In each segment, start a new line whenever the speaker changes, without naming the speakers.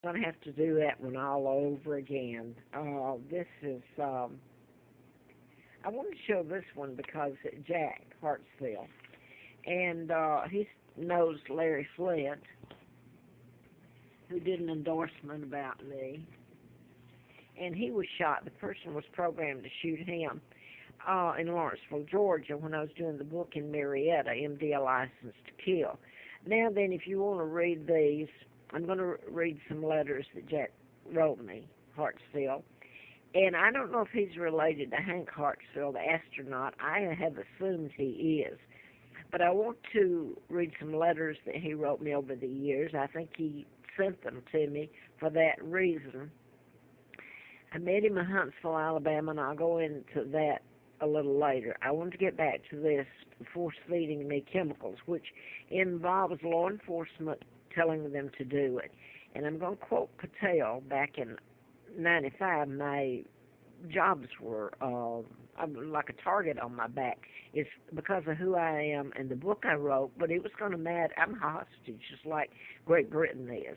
going to have to do that one all over again. This is, I want to show this one because Jack HARTSFIELD, and he knows Larry Flint, who did an endorsement about me, and he was shot. The person was programmed to shoot him in Lawrenceville, Georgia, when I was doing the book in Marietta, MD, A License to Kill. Now then, if you want to read these, I'm going to read some letters that Jack wrote me, HARTSFIELD. And I don't know if he's related to Hank HARTSFIELD, the astronaut. I have assumed he is. But I want to read some letters that he wrote me over the years. I think he sent them to me for that reason. I met him in Huntsville, Alabama, and I'll go into that a little later. I want to get back to this force-feeding me chemicals, which involves law enforcement telling them to do it. And I'm going to quote Patel. Back in 95, my jobs were like a target on my back. It's because of who I am and the book I wrote, but it was going to matter. I'm a hostage, just like Great Britain is.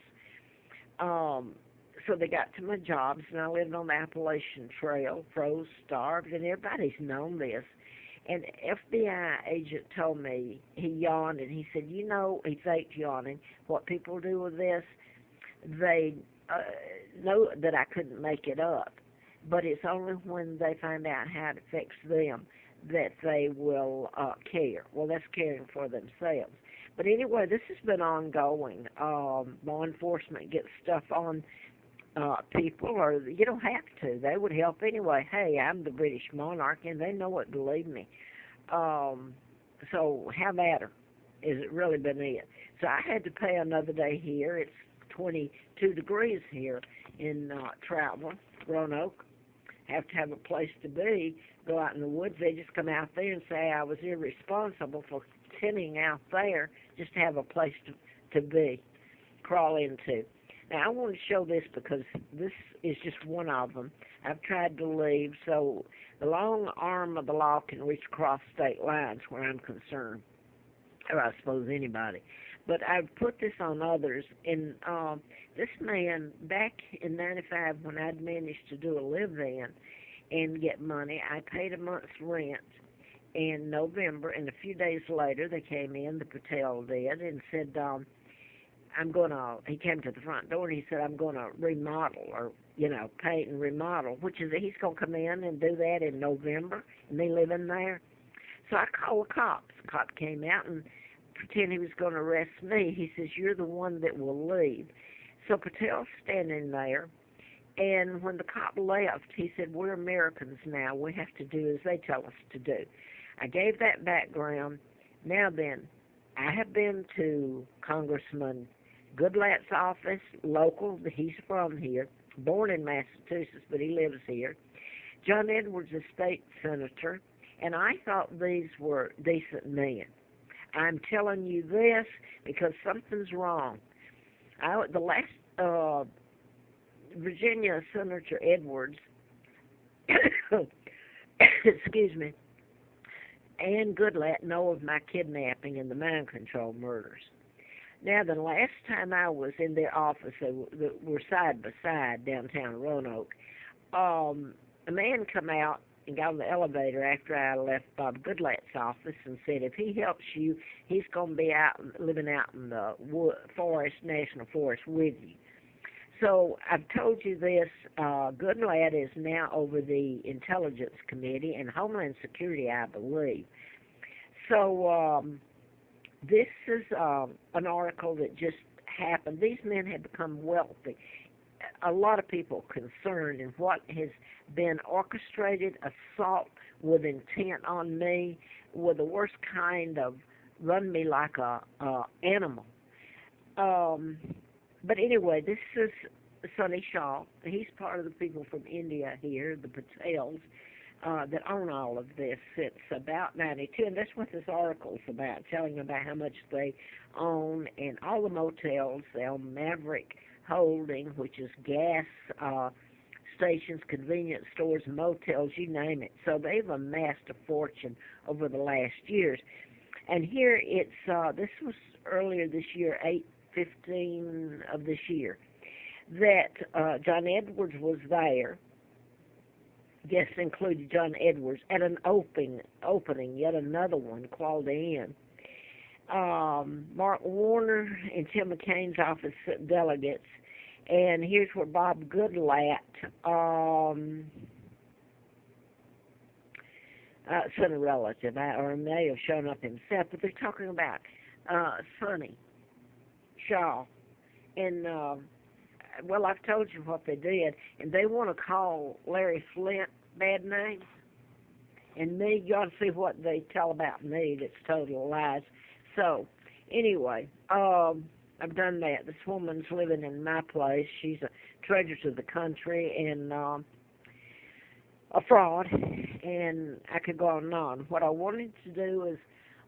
So they got to my jobs, and I lived on the Appalachian Trail, froze, starved, and everybody's known this. And FBI agent told me, he yawned, and he said, you know, he faked yawning, what people do with this, they know that I couldn't make it up. But it's only when they find out how it affects them that they will care. Well, that's caring for themselves. But anyway, this has been ongoing. Law enforcement gets stuff on people, or you don't have to. They would help anyway. Hey, I'm the British monarch, and they know it, believe me. So have at her. Is it really been it? So I had to pay another day here. It's 22 degrees here in Troutman, Roanoke. Have to have a place to be. Go out in the woods. They just come out there and say I was irresponsible for sitting out there just to have a place to be, crawl into. Now, I want to show this because this is just one of them. I've tried to leave, so the long arm of the law can reach across state lines where I'm concerned, or I suppose anybody. But I've put this on others, and this man, back in 95, when I'd managed to do a live-in and get money, I paid a month's rent in November, and a few days later they came in, the Patel did, and said, he came to the front door and he said, I'm going to remodel, or, paint and remodel, which is, he's going to come in and do that in November, and they live in there. So I called the cops. The cop came out and pretended he was going to arrest me. He says, you're the one that will leave. So Patel's standing there, and when the cop left, he said, we're Americans now. We have to do as they tell us to do. I gave that background. Now then, I have been to Congressman Goodlatte's office, local, he's from here, born in Massachusetts, but he lives here. John Edwards, a state senator, and I thought these were decent men. I'm telling you this because something's wrong. The last Virginia Senator Edwards, excuse me, and Goodlatte know of my kidnapping and the Mindcontrol murders. Now, the last time I was in their office, they were side by side downtown Roanoke, a man come out and got on the elevator after I left Bob Goodlatte's office and said, if he helps you, he's going to be living out in the National Forest with you. So I've told you this, Goodlatte is now over the Intelligence Committee and Homeland Security, I believe. So this is an article that just happened. These men have become wealthy. A lot of people concerned in what has been orchestrated assault with intent on me, with the worst kind of run me like a animal. But anyway, this is Sonny Shaw. He's part of the people from India here, the Patels, that own all of this since about 92. And that's what this article is about, telling about how much they own and all the motels. They own Maverick Holding, which is gas stations, convenience stores, motels, you name it. So they've amassed a fortune over the last years. And here it's, this was earlier this year, 8/15 of this year. that John Edwards was there. Guests included John Edwards at an opening, yet another one called in. Mark Warner and Tim McCain's office delegates. And here's where Bob Goodlatte sent a relative, or may have shown up himself, but they're talking about Sonny Shaw. And, well, I've told you what they did, and they want to call Larry Flint bad names. And me, you ought to see what they tell about me that's total lies. So, anyway, I've done that. This woman's living in my place. She's a treasure to the country and a fraud, and I could go on and on. What I wanted to do is,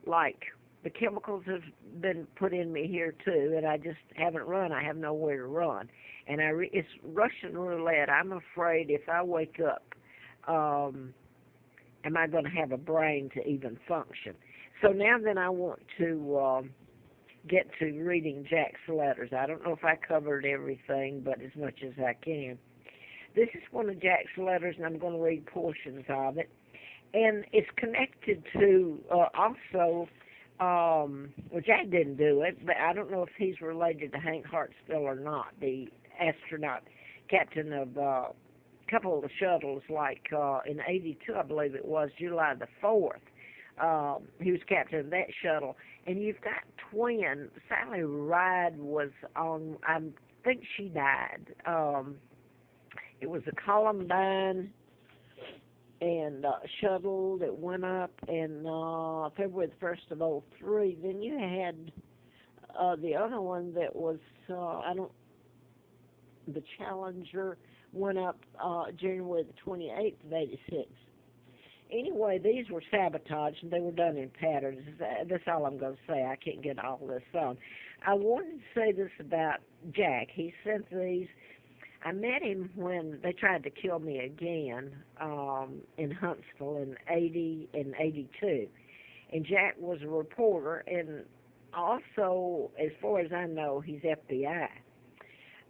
like, the chemicals have been put in me here, too, and I just haven't run. I have nowhere to run. And it's Russian roulette. I'm afraid if I wake up, am I going to have a brain to even function? So now then I want to get to reading Jack's letters. I don't know if I covered everything, but as much as I can. This is one of Jack's letters, and I'm going to read portions of it. And it's connected to also, well, Jack didn't do it, but I don't know if he's related to Hank Hartsfield or not, the astronaut, captain of a couple of the shuttles, like in 82, I believe it was, July the 4th. He was captain of that shuttle. And you've got twin. Sally Ride was on, I think she died. It was a Columbine and shuttle that went up in February the 1st of 03. Then you had the other one that was, the Challenger went up January the 28th of 86. Anyway, these were sabotaged, and they were done in patterns. That's all I'm going to say. I can't get all this on. I wanted to say this about Jack. He sent these. I met him when they tried to kill me again in Huntsville in 80 and 82. And Jack was a reporter, and also, as far as I know, he's FBI.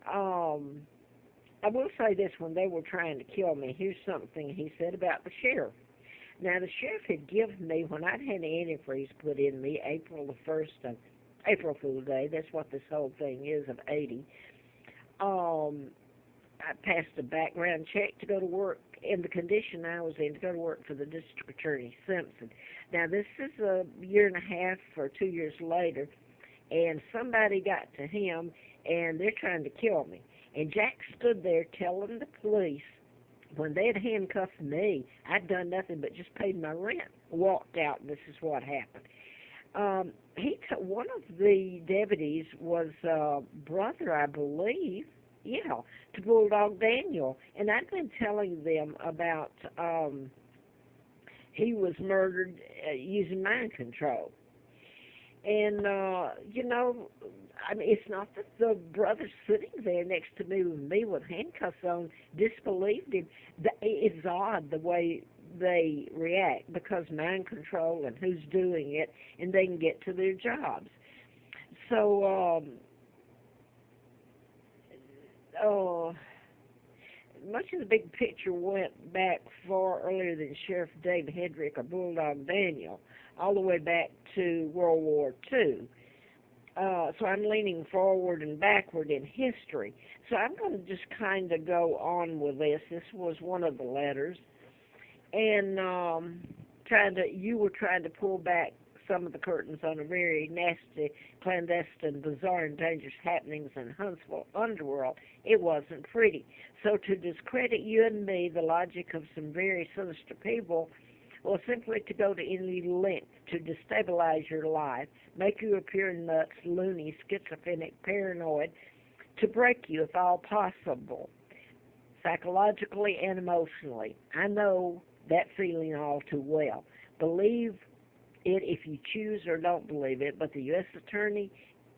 I will say this, when they were trying to kill me, here's something he said about the sheriff. Now, the sheriff had given me, when I'd had antifreeze put in me, April the 1st of, April Fool's Day, that's what this whole thing is of 80, I passed a background check to go to work in the condition I was in to go to work for the district attorney, Simpson. Now, this is a year and a half or 2 years later, and somebody got to him, and they're trying to kill me. And Jack stood there telling the police, when they had handcuffed me, I'd done nothing but just paid my rent, walked out, and this is what happened. One of the deputies was brother, I believe, to Bulldog Daniel. And I'd been telling them about he was murdered using mind control. And, I mean, it's not that the brother sitting there next to me with handcuffs on disbelieved him. It's odd the way they react, because mind control and who's doing it, and they can get to their jobs. So, much of the big picture went back far earlier than Sheriff Dave Hedrick or Bulldog Daniel, all the way back to World War II. So I'm leaning forward and backward in history. So I'm going to just kind of go on with this. This was one of the letters. And you were trying to pull back some of the curtains on a very nasty, clandestine, bizarre, and dangerous happenings in Huntsville underworld. It wasn't pretty. So to discredit you and me, the logic of some very sinister people, well, simply to go to any length to destabilize your life, make you appear nuts, loony, schizophrenic, paranoid, to break you if all possible, psychologically and emotionally. I know that feeling all too well. Believe it if you choose, or don't believe it, but the U.S. Attorney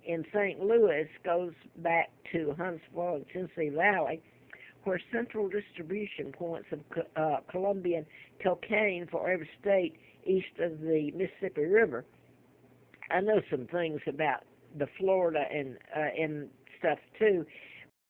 in St. Louis goes back to Huntsville and Tennessee Valley, where central distribution points of Colombian cocaine for every state east of the Mississippi River. I know some things about the Florida and stuff too,